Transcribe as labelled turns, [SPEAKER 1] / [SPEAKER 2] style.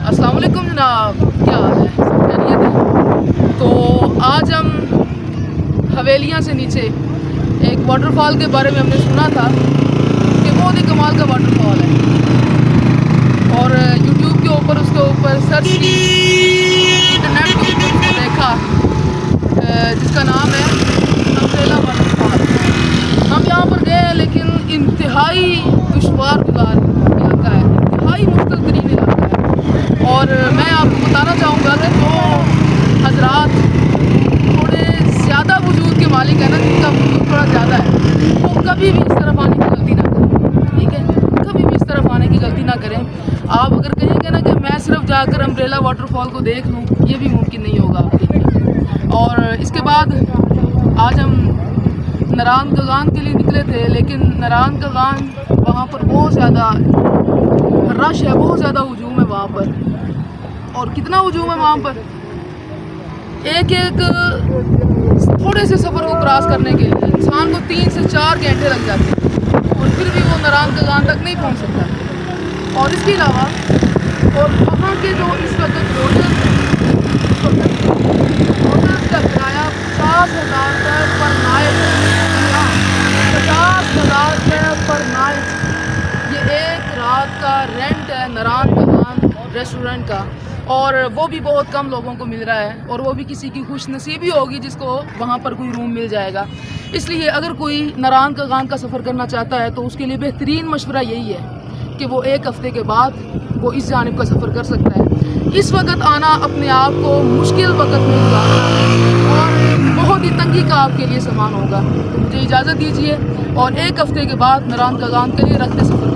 [SPEAKER 1] अस्सलाम वालेकुम जनाब, क्या हाल है? खैरियत है? तो आज हम हवेलियाँ से नीचे एक वाटरफॉल के बारे में हमने सुना था कि बहुत ही कमाल का वाटरफॉल है, और यूट्यूब के ऊपर उसके ऊपर सर्च की, इंटरनेट के ऊपर उसको देखा, जिसका नाम है अम्ब्रेला वाटरफॉल। हम यहाँ पर गए लेकिन इंतहाई दुश्वार गुजार इलाका है, इंतहाई मुश्किल तरीन इलाका है। और मैं आपको बताना चाहूँगा कि जो हजरात थोड़े ज़्यादा वजूद के मालिक हैं ना, जिनका वजूद थोड़ा ज़्यादा है, वो कभी भी इस तरफ आने की गलती ना करें, ठीक है? कभी भी इस तरफ आने की गलती ना करें। आप अगर कहेंगे ना कि मैं सिर्फ जाकर अम्ब्रेला वाटरफॉल को देख लूँ, ये भी मुमकिन नहीं होगा आपके लिए। और इसके बाद आज हम नारायण कगान के लिए निकले थे, लेकिन नारायण कगान वहाँ पर बहुत ज़्यादा रश है, बहुत ज़्यादा हुजूम है वहाँ पर। और कितना हुजूम है वहाँ पर, एक थोड़े से सफ़र को क्रॉस करने के लिए इंसान को 3 से 4 घंटे लग जाते हैं, और फिर भी वो नारायण कगान तक नहीं पहुँच सकता। और इसके अलावा और वहाँ के जो इस वक्त होटल का किराया 50,000 रुपये पर नाइट, 50,000 रुपये पर नाइट, ये एक रात का रेंट है नारायण कगान रेस्टोरेंट का। और वो भी बहुत कम लोगों को मिल रहा है, और वो भी किसी की खुश नसीबी होगी जिसको वहाँ पर कोई रूम मिल जाएगा। इसलिए अगर कोई नारायण कगान का सफ़र करना चाहता है तो उसके लिए बेहतरीन मशवरा यही है कि वो 1 हफ़्ते के बाद वो इस जानिब का सफ़र कर सकता है। इस वक्त आना अपने आप को मुश्किल वक्त में गुजारना और बहुत ही तंगी का आपके लिए सामान होगा। तो मुझे इजाज़त दीजिए, और 1 हफ़्ते के बाद नारायण कगान के लिए रखते सफ़र